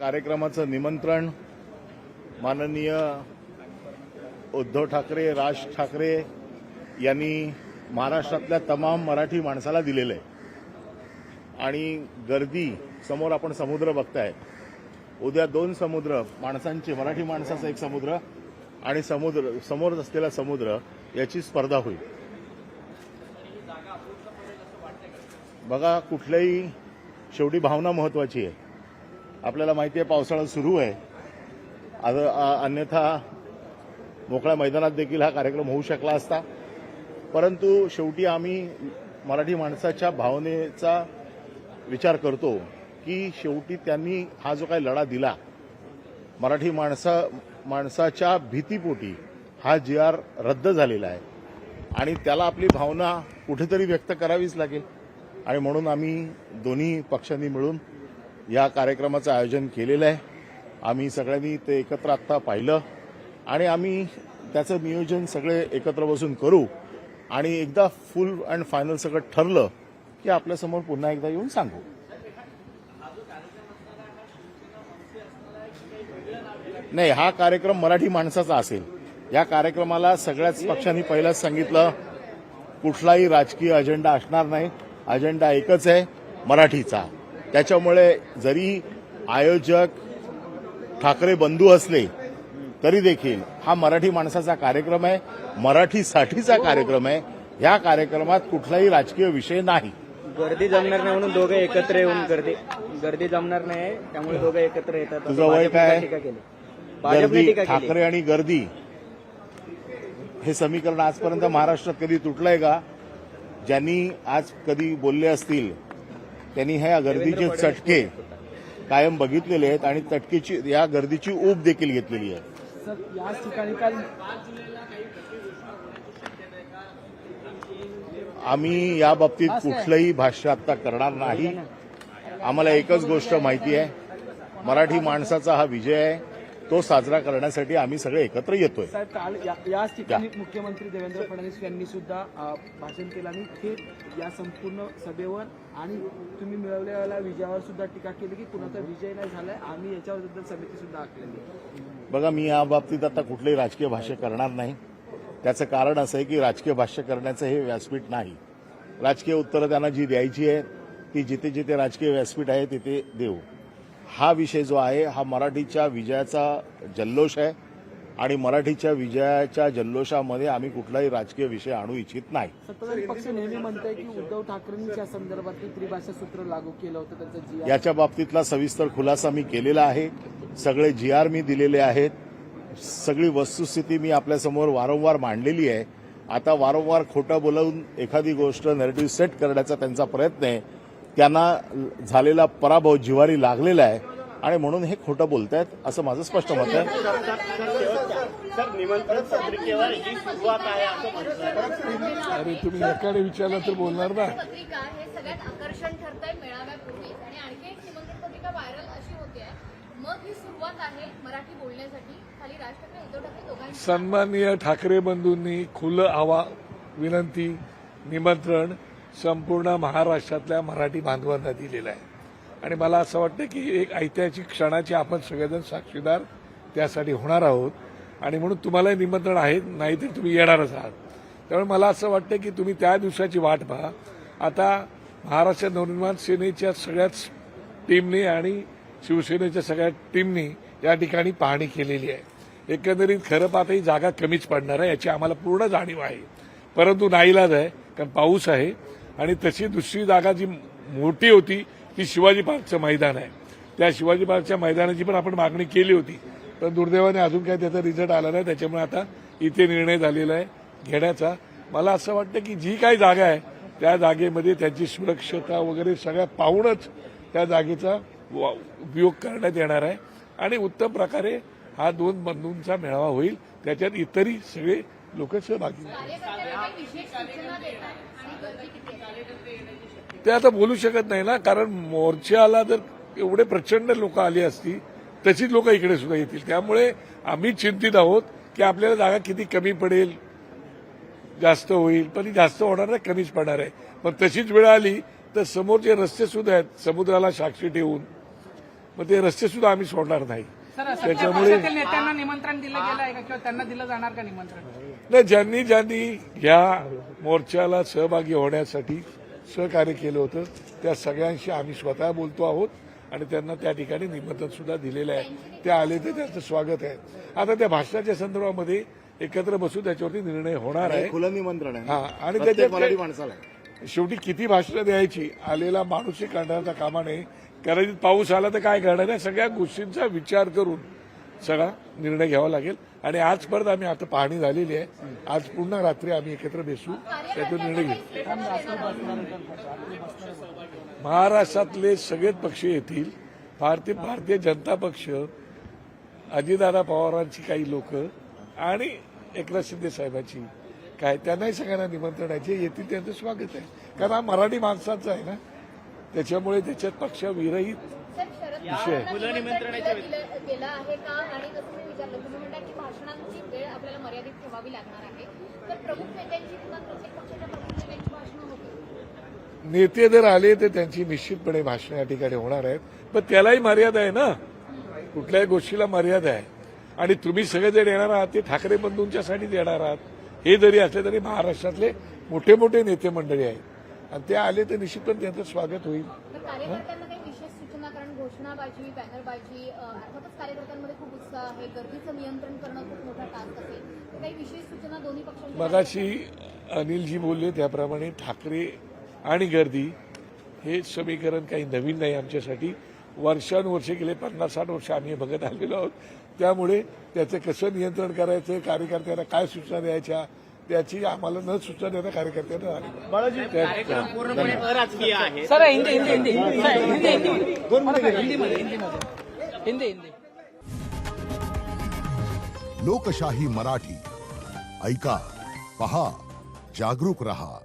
कार्यक्रमाचं निमंत्रण माननीय उद्धव ठाकरे, राज ठाकरे यांनी महाराष्ट्रातल्या तमाम मराठी माणसाला दिलेलं आहे आणि गर्दी समोर आपण समुद्र बघताय. उद्या दोन समुद्र माणसांचे, मराठी माणसाचा एक समुद्र आणि समोर असलेला समुद्र याची स्पर्धा होईल. बघा, कुठल्याही शेवटी भावना महत्वाची आहे. आपल्याला माहिती आहे पावसाळा सुरू आहे, अन्यथा मोकळ्या मैदानात देखील हा कार्यक्रम होऊ शकला असता. परंतु शेवटी आम्ही मराठी माणसाच्या भावनेचा विचार करतो की शेवटी त्यांनी हा जो काही लढा दिला, मराठी माणसाच्या भीतीपोटी हा GR रद्द झालेला आहे आणि त्याला आपली भावना कुठेतरी व्यक्त करावीच लागेल. आणि म्हणून आम्ही दोन्ही पक्षांनी मिळून या कार्यक्रमाचं आयोजन केलेलं आहे. आम्ही सगळ्यांनी ते एकत्र आत्ता पाहिलं आणि आम्ही त्याचं नियोजन सगळे एकत्र बसून करू आणि एकदा फुल अँड फायनल सगळं ठरलं की आपल्यासमोर पुन्हा एकदा येऊन सांगू. नाही, हा कार्यक्रम मराठी माणसाचा असेल. या कार्यक्रमाला सगळ्याच पक्षांनी पहिलाच सांगितलं, कुठलाही राजकीय अजेंडा असणार नाही. अजेंडा एकच आहे, मराठीचा. त्याच्यामुळे जरी आयोजक ठाकरे बंधू असले तरी देखील हा मराठी माणसाचा कार्यक्रम आहे, मराठीसाठीचा कार्यक्रम आहे. या कार्यक्रमात कुठलाही राजकीय विषय नाही. गर्दी जमणार नाही म्हणून दोघे एकत्र येऊन गर्दी जमणार नाही त्यामुळे दोघे एकत्र येतात. तुझं वय काय? गर्दी, ठाकरे आणि गर्दी हे समीकरण आजपर्यंत महाराष्ट्रात कधी तुटलंय का? ज्यांनी आज कधी बोलले असतील त्यांनी ह्या गर्दीचे चटके कायम बघितलेले आहेत आणि या गर्दीची ऊब देखील घेतलेली आहे. याच ठिकाणी काल आम्ही या बाबतीत कुठलंही भाष्य आता करणार नाही. आम्हाला एकच गोष्ट माहिती आहे, मराठी माणसाचा हा विजय आहे, तो साजरा करण्यासाठी आम्ही सगळे एकत्र येतोय. साहेब, काल याच ठिकाणी मुख्यमंत्री देवेंद्र फडणवीस यांनी सुद्धा भाषण केलं आणि थेट या संपूर्ण सभेवर आणि तुम्ही मिळवलेल्या विजयावर सुद्धा टीका केली की कुणाचा विजय नाही झालाय, आम्ही याच्याबद्दल समिती सुद्धा आखलेली. बघा, मी या बाबतीत आता कुठलेही राजकीय भाष्य करणार नाही. त्याचं कारण असं आहे की राजकीय भाष्य करण्याचं हे व्यासपीठ नाही. राजकीय उत्तरं त्यांना जी द्यायची आहे ती जिथे जिथे राजकीय व्यासपीठ आहे तिथे देऊ. हा विषय जो आहे हा मराठीच्या विजयाचा जल्लोष आहे आणि मराठीच्या विजयाच्या जल्लोषामध्ये आम्ही कुठलाही राजकीय विषय आणू इच्छित नाही. सत्ताधारी पक्ष नेहमी म्हणतोय की उद्धव ठाकरेंनी या संदर्भात त्रिभाषा सूत्र लागू केलं होतं, त्यांचं GR. याच्या बाबतीतला सविस्तर खुलासा मी केलेला आहे. सगळे GR मी दिलेले आहेत. सगळी वस्तुस्थिती मी आपल्यासमोर वारंवार मांडलेली आहे. आता वारंवार खोटं बोलवून एखादी गोष्ट नॅरेटिव्ह सेट करण्याचा त्यांचा प्रयत्न आहे. त्यांना झालेला पराभव जिव्हारी लागलेला आहे आणि म्हणून हे खोटं बोलतायत असं माझं स्पष्ट मत आहे. अरे तुम्ही एकाने विचारलं तर बोलणार ना. सन्माननीय ठाकरे बंधूंनी खुलं विनंती, निमंत्रण संपूर्ण महाराष्ट्रातल्या मराठी बांधवांना दिलेलं आहे आणि मला असं वाटतं की एक ऐतिहासिक क्षणाची आपण सगळेजण साक्षीदार त्यासाठी होणार आहोत आणि म्हणून तुम्हालाही निमंत्रण आहे, नाही तर तुम्ही येणारच आहात. त्यामुळे मला असं वाटतं की तुम्ही त्या दिवसाची वाट पहा. आता महाराष्ट्र नवनिर्माण सेनेच्या सगळ्याच टीमनी आणि शिवसेनेच्या सगळ्या टीमनी या ठिकाणी पाहणी केलेली आहे. एकंदरीत खरं पाहता ही जागा कमीच पडणार आहे याची आम्हाला पूर्ण जाणीव आहे, परंतु नाईलाज आहे कारण पाऊस आहे आणि तशी दुसरी जागा जी मोठी होती ती शिवाजी पार्कचं मैदान आहे. त्या शिवाजी पार्कच्या मैदानाची पण आपण मागणी केली होती, पण दुर्दैवाने अजून काही त्याचा रिझल्ट आला नाही. त्याच्यामुळे आता इथे निर्णय झालेला आहे घेण्याचा. मला असं वाटतं की जी काही जागा आहे त्या जागेमध्ये त्याची सुरक्षता वगैरे सगळ्या पाहूनच त्या जागेचा उपयोग करण्यात येणार आहे आणि उत्तम प्रकारे हा दोन बंधूंचा मेळावा होईल. त्याच्यात इतरही सगळे लोक सहभागी होतील. ते आता बोलू शकत नाही ना, कारण मोर्चाला जर एवढे प्रचंड लोक आली असती तशीच लोक इकडे सुद्धा येतील. त्यामुळे आम्ही चिंतित आहोत की आपल्याला जागा किती कमी पडेल, जास्त होईल, पण ही जास्त होणार नाही, कमीच पडणार आहे. पण तशीच वेळ आली तर समोरचे रस्ते सुद्धा आहेत समुद्राला साक्षी ठेवून मग ते रस्ते सुद्धा आम्ही सोडणार नाही. सर सत्ता त्याच्यामुळे पक्षातील नेत्यांना निमंत्रण दिलं गेलं आहे का किंवा त्यांना दिलं जाणार का निमंत्रण? नाही, ज्यांनी ज्यांनी या मोर्चाला सहभागी होण्यासाठी सहकार्य केलं होतं त्या सगळ्यांशी आम्ही स्वतः बोलतो आहोत आणि त्यांना त्या ठिकाणी निमंत्रण सुद्धा दिलेलं आहे. ते आले तर त्यांचं स्वागत आहे. आता त्या भाषणाच्या संदर्भामध्ये एकत्र बसू त्याच्यावरती निर्णय होणार आहे. खुलं निमंत्रण आहे हा, आणि प्रत्येक त्याच्यात मराठी काय- माणसाला. शेवटी किती भाषणं द्यायची, आलेला माणूसही करण्याचा कामा नये. कदाचित पाऊस आला तर काय करणार आहे, सगळ्या गोष्टींचा विचार करून सगळा निर्णय घ्यावा लागेल. आणि आज परत आम्ही आता पाहणी झालेली आहे, आज पुन्हा रात्री आम्ही एकत्र बसू, त्याचा निर्णय घेऊ. महाराष्ट्रातले सगळेच पक्ष येतील. भारतीय जनता पक्ष, अजितदादा पवारांची काही लोक आणि एकनाथ शिंदे साहेबांची काय, त्यांनाही सगळ्यांना निमंत्रण आहे. जे येतील त्यांचं स्वागत आहे, कारण हा मराठी माणसाचा आहे ना, त्याच्यामुळे त्याच्यात पक्षविरहित विषय आहे. खुलं निमंत्रणाच्या केलं आहे का? आणि कसं मी विचारलं, तुम्ही म्हणता की भाषणांची वेळ आपल्याला मर्यादित ठेवावी लागणार आहे, तर प्रमुख नेत्यांची किंवा प्रत्येक पक्षाच्या प्रमुख नेत्यांची भाषणं होतील? नेते जर आले तर त्यांची निश्चितपणे भाषणं या ठिकाणी होणार आहेत, पण त्यालाही मर्यादा आहे ना, कुठल्याही गोष्टीला मर्यादा आहे. आणि तुम्ही सगळे जर येणार आहात ते ठाकरे बंधूंच्यासाठीच येणार आहात. हे जरी असले तरी महाराष्ट्रातले मोठे मोठे नेते मंडळी आहेत आणि ते आले तर निश्चितपणे त्यांचं स्वागत होईल. तर कार्यकर्त्यांना काही विशेष सूचना, कारण घोषणाबाजी, बॅनरबाजी, अर्थातच कार्यकर्त्यांमध्ये खूप उत्साह आहे, गर्दीचं नियंत्रण करणं खूप मोठा टास्क असेल, तर काही विशेष सूचना दोन्ही पक्षांच्या? मगाशी अनिलजी बोलले त्याप्रमाणे ठाकरे आणि गर्दी हे समीकरण काही नवीन नाही आमच्यासाठी. वर्षानुवर्ष गेले 50-60 वर्ष आम्ही हे बघत आलेलो आहोत. त्यामुळे त्याचं कसं नियंत्रण करायचं, कार्यकर्त्यांना काय सूचना द्यायच्या, त्याची आम्हाला न सूचना देता कार्यकर्त्यांना आली. पूर्णपणे अराजकीय आहे. सर हिंदी हिंदी हिंदी हिंदी हिंदी. लोकशाही मराठी ऐका, पहा, जागरूक रहा.